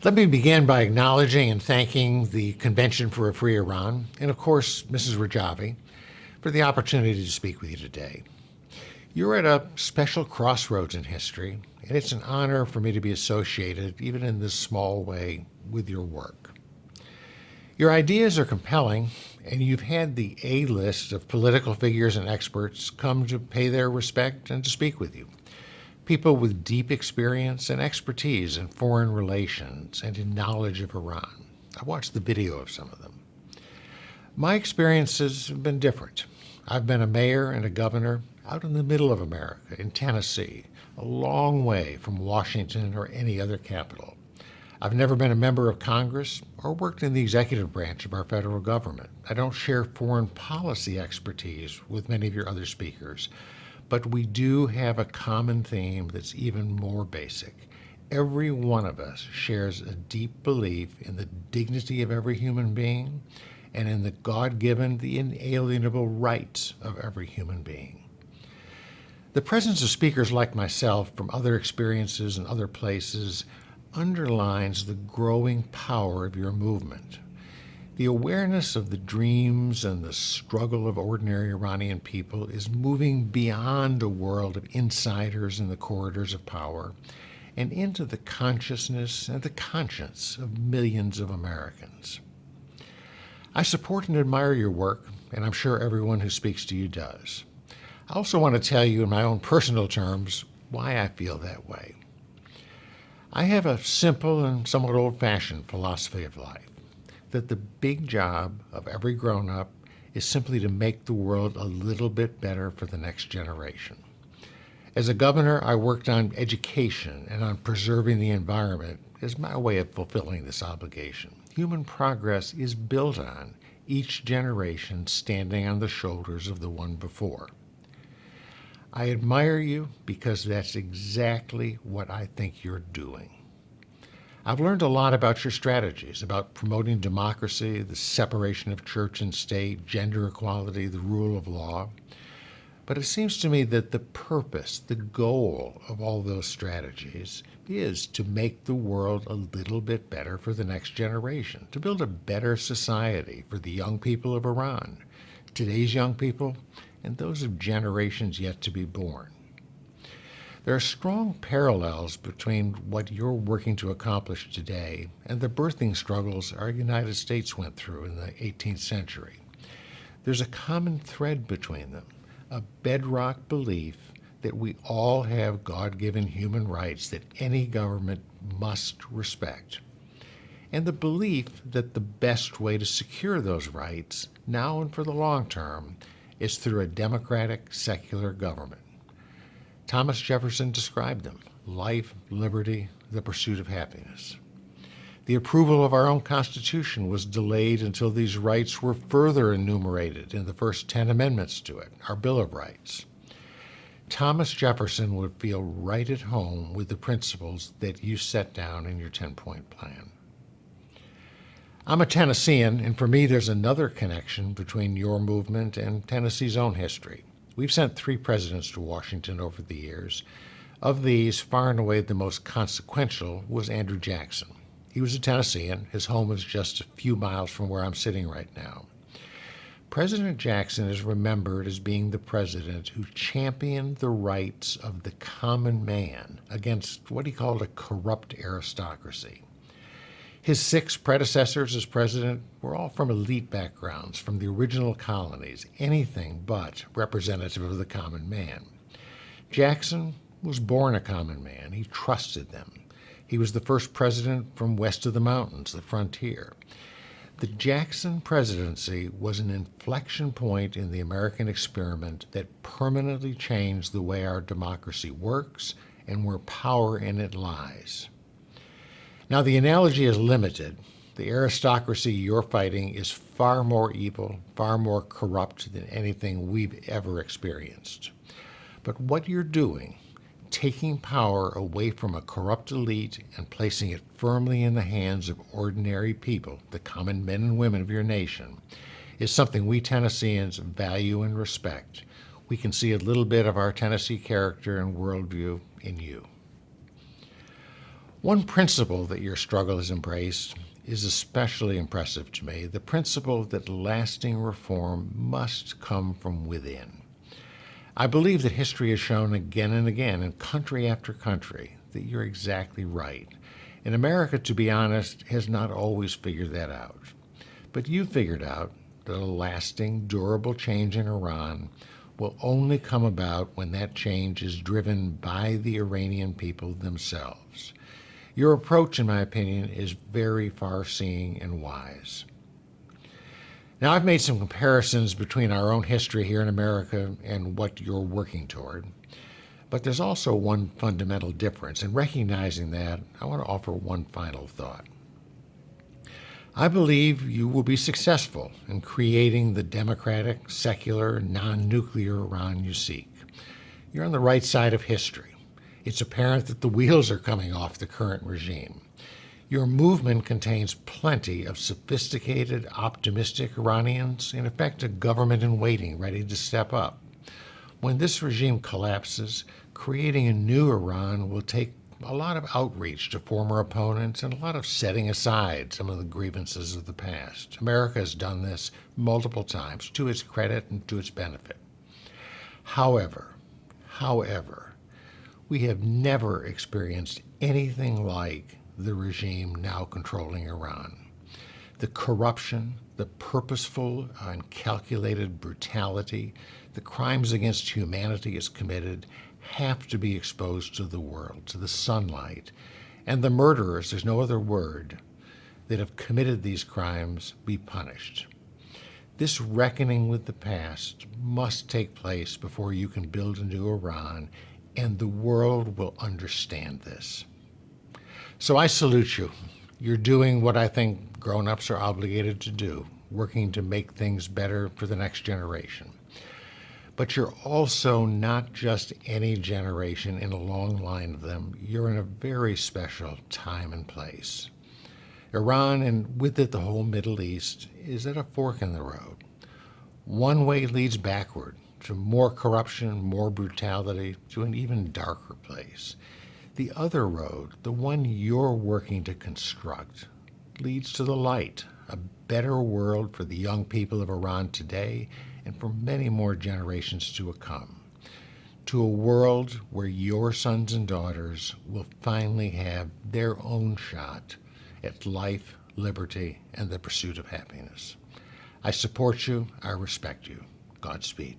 Let me begin by acknowledging and thanking the Convention for a Free Iran, and of course, Mrs. Rajavi, for the opportunity to speak with you today. You're at a special crossroads in history, and it's an honor for me to be associated, even in this small way, with your work. Your ideas are compelling, and you've had the A-list of political figures and experts come to pay their respect and to speak with you. People with deep experience and expertise in foreign relations and in knowledge of Iran. I watched the video of some of them. My experiences have been different. I've been a mayor and a governor out in the middle of America, in Tennessee, a long way from Washington or any other capital. I've never been a member of Congress or worked in the executive branch of our federal government. I don't share foreign policy expertise with many of your other speakers, but we do have a common theme that's even more basic. Every one of us shares a deep belief in the dignity of every human being and in the God-given, the inalienable rights of every human being. The presence of speakers like myself from other experiences and other places underlines the growing power of your movement. The awareness of the dreams and the struggle of ordinary Iranian people is moving beyond a world of insiders in the corridors of power and into the consciousness and the conscience of millions of Americans. I support and admire your work, and I'm sure everyone who speaks to you does. I also want to tell you in my own personal terms why I feel that way. I have a simple and somewhat old-fashioned philosophy of life, that the big job of every grown-up is simply to make the world a little bit better for the next generation. As a governor, I worked on education and on preserving the environment as my way of fulfilling this obligation. Human progress is built on each generation standing on the shoulders of the one before. I admire you because that's exactly what I think you're doing. I've learned a lot about your strategies, about promoting democracy, the separation of church and state, gender equality, the rule of law. But it seems to me that the purpose, the goal of all those strategies is to make the world a little bit better for the next generation, to build a better society for the young people of Iran, today's young people, and those of generations yet to be born. There are strong parallels between what you're working to accomplish today and the birthing struggles our United States went through in the 18th century. There's a common thread between them, a bedrock belief that we all have God-given human rights that any government must respect, and the belief that the best way to secure those rights, now and for the long term, is through a democratic, secular government. Thomas Jefferson described them: life, liberty, the pursuit of happiness. The approval of our own Constitution was delayed until these rights were further enumerated in the first 10 amendments to it, our Bill of Rights. Thomas Jefferson would feel right at home with the principles that you set down in your 10-point plan. I'm a Tennessean, and for me there's another connection between your movement and Tennessee's own history. We've sent 3 presidents to Washington over the years. Of these, far and away the most consequential was Andrew Jackson. He was a Tennessean. His home is just a few miles from where I'm sitting right now. President Jackson is remembered as being the president who championed the rights of the common man against what he called a corrupt aristocracy. His 6 predecessors as president were all from elite backgrounds, from the original colonies, anything but representative of the common man. Jackson was born a common man. He trusted them. He was the first president from west of the mountains, the frontier. The Jackson presidency was an inflection point in the American experiment that permanently changed the way our democracy works and where power in it lies. Now, the analogy is limited. The aristocracy you're fighting is far more evil, far more corrupt than anything we've ever experienced. But what you're doing, taking power away from a corrupt elite and placing it firmly in the hands of ordinary people, the common men and women of your nation, is something we Tennesseans value and respect. We can see a little bit of our Tennessee character and worldview in you. One principle that your struggle has embraced is especially impressive to me, the principle that lasting reform must come from within. I believe that history has shown again and again, in country after country, that you're exactly right. And America, to be honest, has not always figured that out. But you figured out that a lasting, durable change in Iran will only come about when that change is driven by the Iranian people themselves. Your approach, in my opinion, is very far-seeing and wise. Now, I've made some comparisons between our own history here in America and what you're working toward. But there's also one fundamental difference, and recognizing that, I want to offer one final thought. I believe you will be successful in creating the democratic, secular, non-nuclear Iran you seek. You're on the right side of history. It's apparent that the wheels are coming off the current regime. Your movement contains plenty of sophisticated, optimistic Iranians, in effect a government in waiting, ready to step up. When this regime collapses, creating a new Iran will take a lot of outreach to former opponents and a lot of setting aside some of the grievances of the past. America has done this multiple times, to its credit and to its benefit. However, we have never experienced anything like the regime now controlling Iran. The corruption, the purposeful and calculated brutality, the crimes against humanity it's committed have to be exposed to the world, to the sunlight. And the murderers, there's no other word, that have committed these crimes be punished. This reckoning with the past must take place before you can build a new Iran, and the world will understand this. So I salute you. You're doing what I think grown-ups are obligated to do, working to make things better for the next generation. But you're also not just any generation in a long line of them. You're in a very special time and place. Iran, and with it the whole Middle East, is at a fork in the road. One way leads backward to more corruption, more brutality, to an even darker place. The other road, the one you're working to construct, leads to the light, a better world for the young people of Iran today and for many more generations to come, to a world where your sons and daughters will finally have their own shot at life, liberty, and the pursuit of happiness. I support you. I respect you. Godspeed.